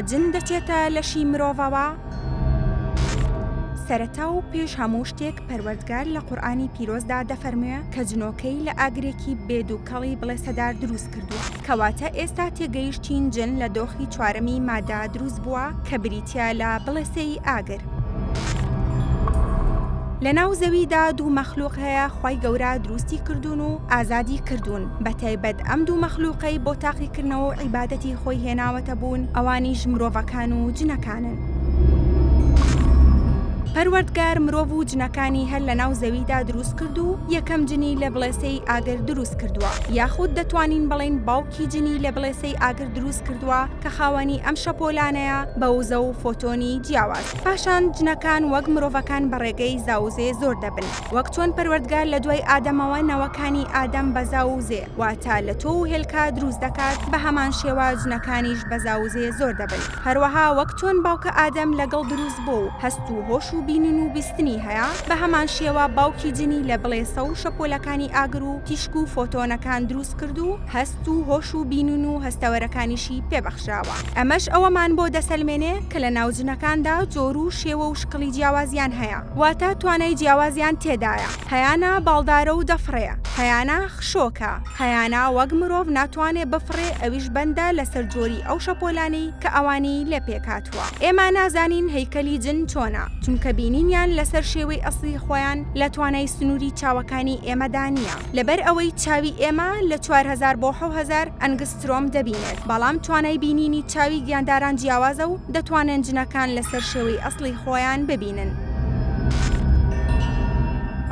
جن دەچێتە لەشی مرۆڤەوە؟ سەرەتا و پێش هەموو شتێک پەروەردگار لە قورئانی پیرۆزدا دەفەرموێ کە جنۆکەی لە ئاگرێکی بێدووکەڵی بڵێسەدار دروست کردووە، کەواتە ئێستا تێگەیشتین جن لە دۆخی چوارەمی مادە دروست بووە کە بریتیا لە بڵێسەی ئاگر. لە ناو زەویدا دوو مەخلوق هەیە خی گەورە دروستی کردوون و ئازادی کردوون، بەتایبەت ئەم دوو مەخلوقەی بۆ تاقیکردنەوە و عیبادەتی خۆی هێناوەتە بوون، ئەوانیش مرۆڤەکان و جنەکانن. پەروەردگار مرۆڤ و جنەکانی هەر لە ناو زەویدا دروست کرد و یەکەم جنی لە بڵێسەی ئاگر دروست کردووە، یاخود دەتوانین بڵێن باوکی جنی لە بڵێسەی ئاگر دروست کردووە کە خاوەنی ئەم شەپۆلانەیە بە وزە و فۆتۆنی جیاواز. پاشان جنەکان وەک مرۆڤەکان بە ڕێگەی زاوزێ زۆر دەبن، وەک چۆن پەروەردگار لە دوای ئادەمەوە نەوەکانی ئادەم بە زاوزێ واتە لە تۆ و هێلکا دروست دەکات، بە هەمان شێوە جنەکانیش بە زاوزێ زۆر دەبن. هەروەها وەک چۆن باوکە ئادەم لەگەڵ دروست بوو و هەست و هۆش و بینن و بیستنی هەیە، بە هەمان شێوە باوکی جنی لە بڵێسە و شەپۆلەکانی ئاگر و تیشک و فۆتۆنەکان دروست کرد و هەست و هۆش و بینن و هەستەوەرەکانیشی پێبەخشراوە. ئەمەش ئەوەمان بۆ دەسەلمێنێ کە لە ناو جنەکاندا جۆر و شێوە و شکڵی جیاوازیان هەیە، واتە توانای جیاوازیان تێدایە. هەیانە باڵدارە و دەفڕێ، هەیانە خشۆکە، هەیانە وەک مرۆڤ ناتوانێ بفڕێ، ئەویش بەندە لەسەر جۆری ئەو شەپۆلانەی کە ئەوانی لێ پێکاتوە. ئێمە نازانین هەیکەلی جن چۆنە، چونکە بینینیان لەسەر شێوەی ئەسڵی خۆیان لە توانای سنووری چاوەکانی ئێمەدا نییە، لەبەر ئەوەی چاوی ئێمە لە 4000 بۆ 7000 ئەنگسترۆم دەبینێت، بەڵام توانای بینینی چاوی گیانداران جیاوازە و دەتوانن جنەکان لەسەر شێوەی ئەسڵی خۆیان ببینن.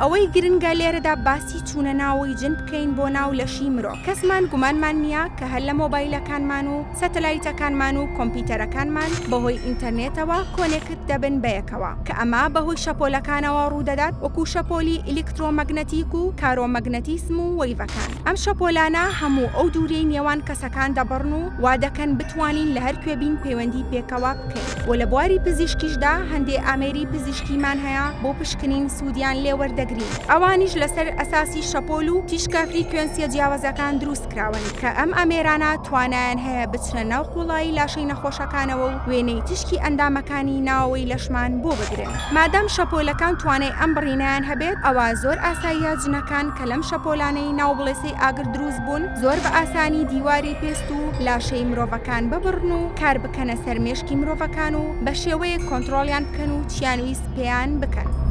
ئەوەی گرنگە لێرەدا باسی چوونە ناوەوەی جن بکەین بۆ ناو لەشی مرۆڤ. کەسمان گومانمان نییە کە هەر لە مۆبایلەکانمان و سەتەلایتەکانمان و کۆمپیوتەرەکانمان بەهۆی ئینتەرنێتەوە کۆنێکت دەبن بەیەکەوە، کە ئەمە بەهۆی شەپۆلەکانەوە ڕوودەدات، وەکو شەپۆلی ئیلکترۆمەگنەتیک و کارۆمەگنەتیسم و وەیڤەکان. ئەم شەپۆلانە هەموو ئەو دوورەی نێوان کەسەکان دەبڕن و وا دەکەن بتوانین لە هەر کوێبین پەیوەندی پێکەوە بکەین. و لە بواری پزیشکیشدا هەندێک ئامێری پزیشکیمان هەیە بۆ پشکنین سوودیان لێوەردەگرین. ئەوانیش لەسەر ئەساسی شەپۆل و تیشکە فریکوێنسیە جیاوازەکان دروست کراون کە ئەم ئامێرانە توانایان هەیە بچنە ناو قوڵایی لاشەی نەخۆشەکانەوە و وێنەی تشکی ئەندامەکانی ناوەوەی لەشمان بۆ بگرن. مادام شەپۆلەکان توانای ئەم بڕینیان هەبێت، ئەوە زۆر ئاساییە جنەکان کە لەم شەپۆلانەی ناو بڵێسەی ئاگر دروست بوون زۆر بە ئاسانی دیواری پێست و لاشەی مرۆڤەکان ببڕن و کار بکەنە سەر مێشکی مرۆڤەکان و بە شێوەیە کۆنتڕۆڵیان بکەن و چیانویست پێیان بکەن.